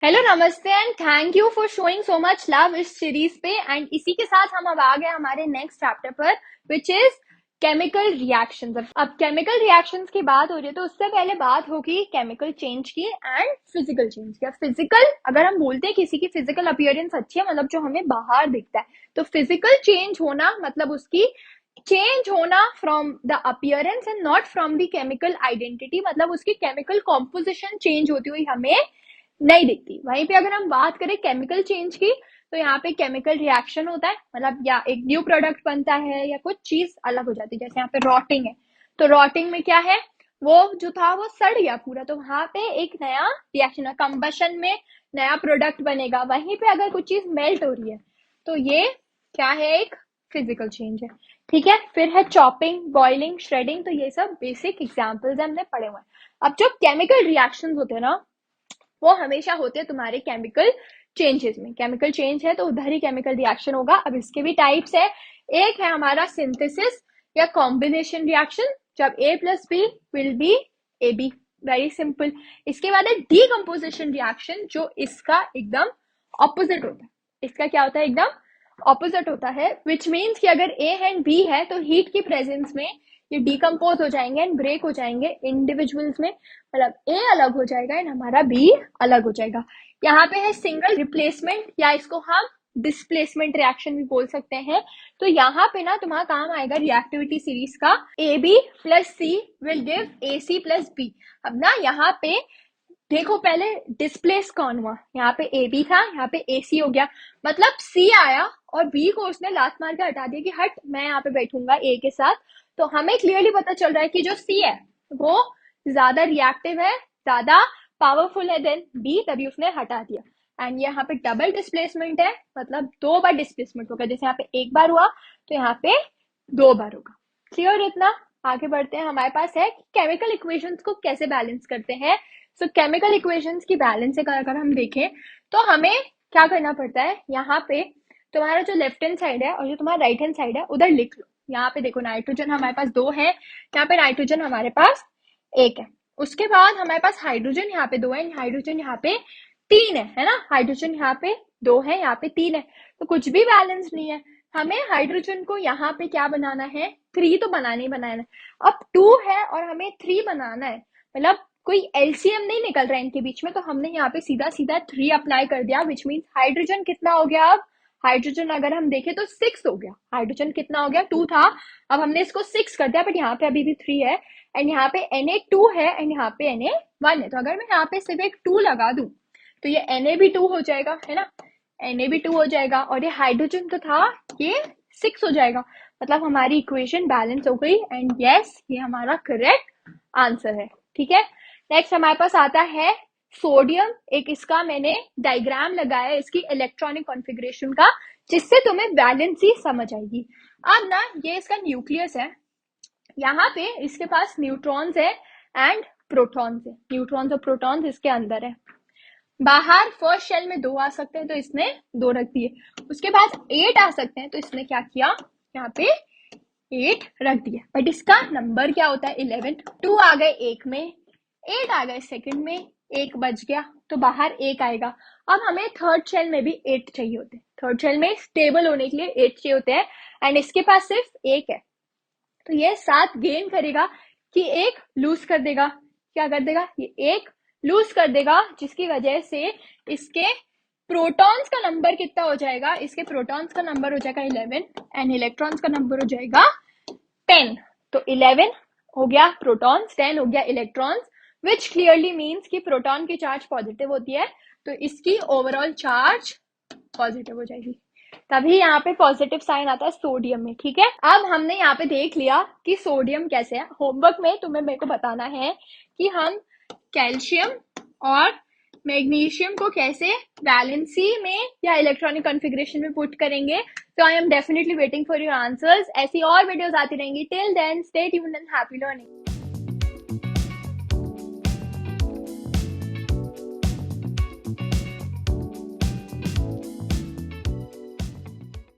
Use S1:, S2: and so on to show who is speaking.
S1: Hello नमस्ते and thank you for showing so much love इस series पे। And इसी के साथ हम अब आ गए हमारे नेक्स्ट चैप्टर पर, विच इज केमिकल रिएक्शंस। अब केमिकल रिएक्शंस की बात हो रही है तो उससे पहले बात होगी केमिकल चेंज की एंड फिजिकल चेंज की। फिजिकल, अगर हम बोलते हैं किसी की फिजिकल अपीयरेंस अच्छी है, मतलब जो हमें बाहर दिखता है, तो फिजिकल चेंज होना मतलब उसकी चेंज होना from the appearance and not from the chemical identity, मतलब उसकी केमिकल कॉम्पोजिशन चेंज होती हुई हमें नहीं दिखती। वहीं पे अगर हम बात करें केमिकल चेंज की, तो यहाँ पे केमिकल रिएक्शन होता है, मतलब या एक न्यू प्रोडक्ट बनता है या कुछ चीज अलग हो जाती है। जैसे यहाँ पे रॉटिंग है, तो रॉटिंग में क्या है, वो जो था वो सड़ गया पूरा, तो वहां पे एक नया रिएक्शन है, कंबशन में नया प्रोडक्ट बनेगा। वहीं पे अगर कुछ चीज मेल्ट हो रही है तो ये क्या है, एक फिजिकल चेंज है। ठीक है, फिर है चॉपिंग, बॉइलिंग, श्रेडिंग। तो ये सब बेसिक एग्जाम्पल्स हमने पढ़े हुए हैं। अब जो केमिकल रिएक्शन होते हैं ना, वो हमेशा होते हैं तुम्हारे केमिकल चेंजेस में। केमिकल चेंज है तो उधर ही केमिकल रिएक्शन होगा। अब इसके भी टाइप्स है। एक है हमारा सिंथेसिस या कॉम्बिनेशन रिएक्शन, जब A plus B will be A B, very simple. इसके बाद है डीकम्पोजिशन रिएक्शन, जो इसका एकदम ऑपोजिट होता है। इसका क्या होता है, एकदम ऑपोजिट होता है, विच मीन्स कि अगर ए एंड बी है तो हीट की प्रेजेंस में ये डिकम्पोज हो जाएंगे एंड ब्रेक हो जाएंगे इंडिविजुअल्स में, मतलब ए अलग हो जाएगा एंड हमारा बी अलग हो जाएगा। यहाँ पे है सिंगल रिप्लेसमेंट, या इसको हम डिस्प्लेसमेंट रिएक्शन भी बोल सकते हैं। तो यहाँ पे ना तुम्हारा काम आएगा रिएक्टिविटी सीरीज का, A B plus C will give A C plus B. अब ना यहाँ पे देखो, पहले डिस्प्लेस कौन हुआ, यहाँ पे ए बी था, यहाँ पे ए सी हो गया, मतलब सी आया और बी को उसने लात मार के हटा दिया कि हट, मैं यहाँ पे बैठूंगा ए के साथ। तो हमें क्लियरली पता चल रहा है कि जो सी है वो ज्यादा रिएक्टिव है, ज्यादा पावरफुल है देन बी, तभी उसने हटा दिया। एंड यहाँ पे डबल डिस्प्लेसमेंट है, मतलब दो बार डिस्प्लेसमेंट होगा। जैसे यहाँ पे एक बार हुआ तो यहाँ पे दो बार होगा। क्लियर इतना? आगे बढ़ते हैं। हमारे पास है केमिकल इक्वेशंस को कैसे बैलेंस करते हैं। सो केमिकल इक्वेशंस की बैलेंस अगर हम देखें तो हमें क्या करना पड़ता है, यहाँ पे तुम्हारा जो लेफ्ट हैंड साइड है और जो तुम्हारा राइट हैंड साइड है उधर लिख लो। यहाँ पे देखो, नाइट्रोजन हमारे पास दो है, यहाँ पे नाइट्रोजन हमारे पास एक है। उसके बाद हमारे पास हाइड्रोजन यहाँ पे दो है, हाइड्रोजन यहाँ पे तीन है ना। हाइड्रोजन यहाँ पे दो है, यहाँ पे तीन है, तो कुछ भी बैलेंस नहीं है। हमें हाइड्रोजन को यहाँ पे क्या बनाना है, थ्री तो बनाना ही बनाना है। अब टू है और हमें थ्री बनाना है, मतलब कोई एलसीएम नहीं निकल रहा है इनके बीच में, तो हमने यहाँ पे सीधा सीधा थ्री अप्लाई कर दिया, विच मीन्स हाइड्रोजन कितना हो गया। अब हाइड्रोजन अगर हम देखें तो सिक्स हो गया। हाइड्रोजन कितना हो गया, टू था, अब हमने इसको सिक्स कर दिया, बट यहाँ पे अभी भी थ्री है। एंड यहाँ पे Na2 है एंड यहाँ पे Na1 है। तो अगर मैं यहाँ पे सिर्फ एक टू लगा दूं तो ये Na भी टू हो जाएगा, है ना। Na भी टू हो जाएगा और ये हाइड्रोजन तो था, ये सिक्स हो जाएगा। मतलब हमारी इक्वेशन बैलेंस हो गई एंड यस, ये हमारा करेक्ट आंसर है। ठीक है, नेक्स्ट हमारे पास आता है सोडियम। एक इसका मैंने डायग्राम लगाया है इसकी इलेक्ट्रॉनिक कॉन्फ़िगरेशन का, जिससे तुम्हें बैलेंसी समझ आएगी। अब ना ये इसका न्यूक्लियस है, यहाँ पे इसके पास न्यूट्रॉन्स है एंड प्रोटॉन्स है। न्यूट्रॉन्स और प्रोटॉन्स इसके अंदर है। बाहर फर्स्ट शेल में दो आ सकते हैं तो इसने दो रख दिए। उसके बाद एट आ सकते हैं तो इसने क्या किया, यहाँ पे एट रख दिया। बट इसका नंबर क्या होता है, 11। टू आ गए एक में, एट आ गए सेकंड में, एक बच गया तो बाहर एक आएगा। अब हमें थर्ड शेल में भी एट चाहिए होते हैं, थर्ड शेल में स्टेबल होने के लिए एट चाहिए होते हैं एंड इसके पास सिर्फ एक है। तो ये सात गेन करेगा कि एक लूज कर देगा। क्या कर देगा, ये एक लूज कर देगा, जिसकी वजह से इसके प्रोटॉन्स का नंबर कितना हो जाएगा, इसके प्रोटॉन्स का नंबर हो जाएगा 11 एंड इलेक्ट्रॉन्स का नंबर हो जाएगा 10। तो 11 हो गया प्रोटॉन्स, 10 हो गया इलेक्ट्रॉन्स, विच क्लियरली मीन्स कि प्रोटॉन की चार्ज पॉजिटिव होती है तो इसकी ओवरऑल चार्ज पॉजिटिव हो जाएगी। तभी यहाँ पे पॉजिटिव साइन आता है सोडियम में। ठीक है, अब हमने यहाँ पे देख लिया कि सोडियम कैसे है। होमवर्क में तुम्हें मेरे को बताना है कि हम कैल्शियम और मैग्नीशियम को कैसे वैलेंसी में या इलेक्ट्रॉनिक कॉन्फ़िगरेशन में पुट करेंगे। तो I am definitely waiting for your answers. ऐसी और वीडियोस आती रहेंगी। Till then stay tuned and happy learning.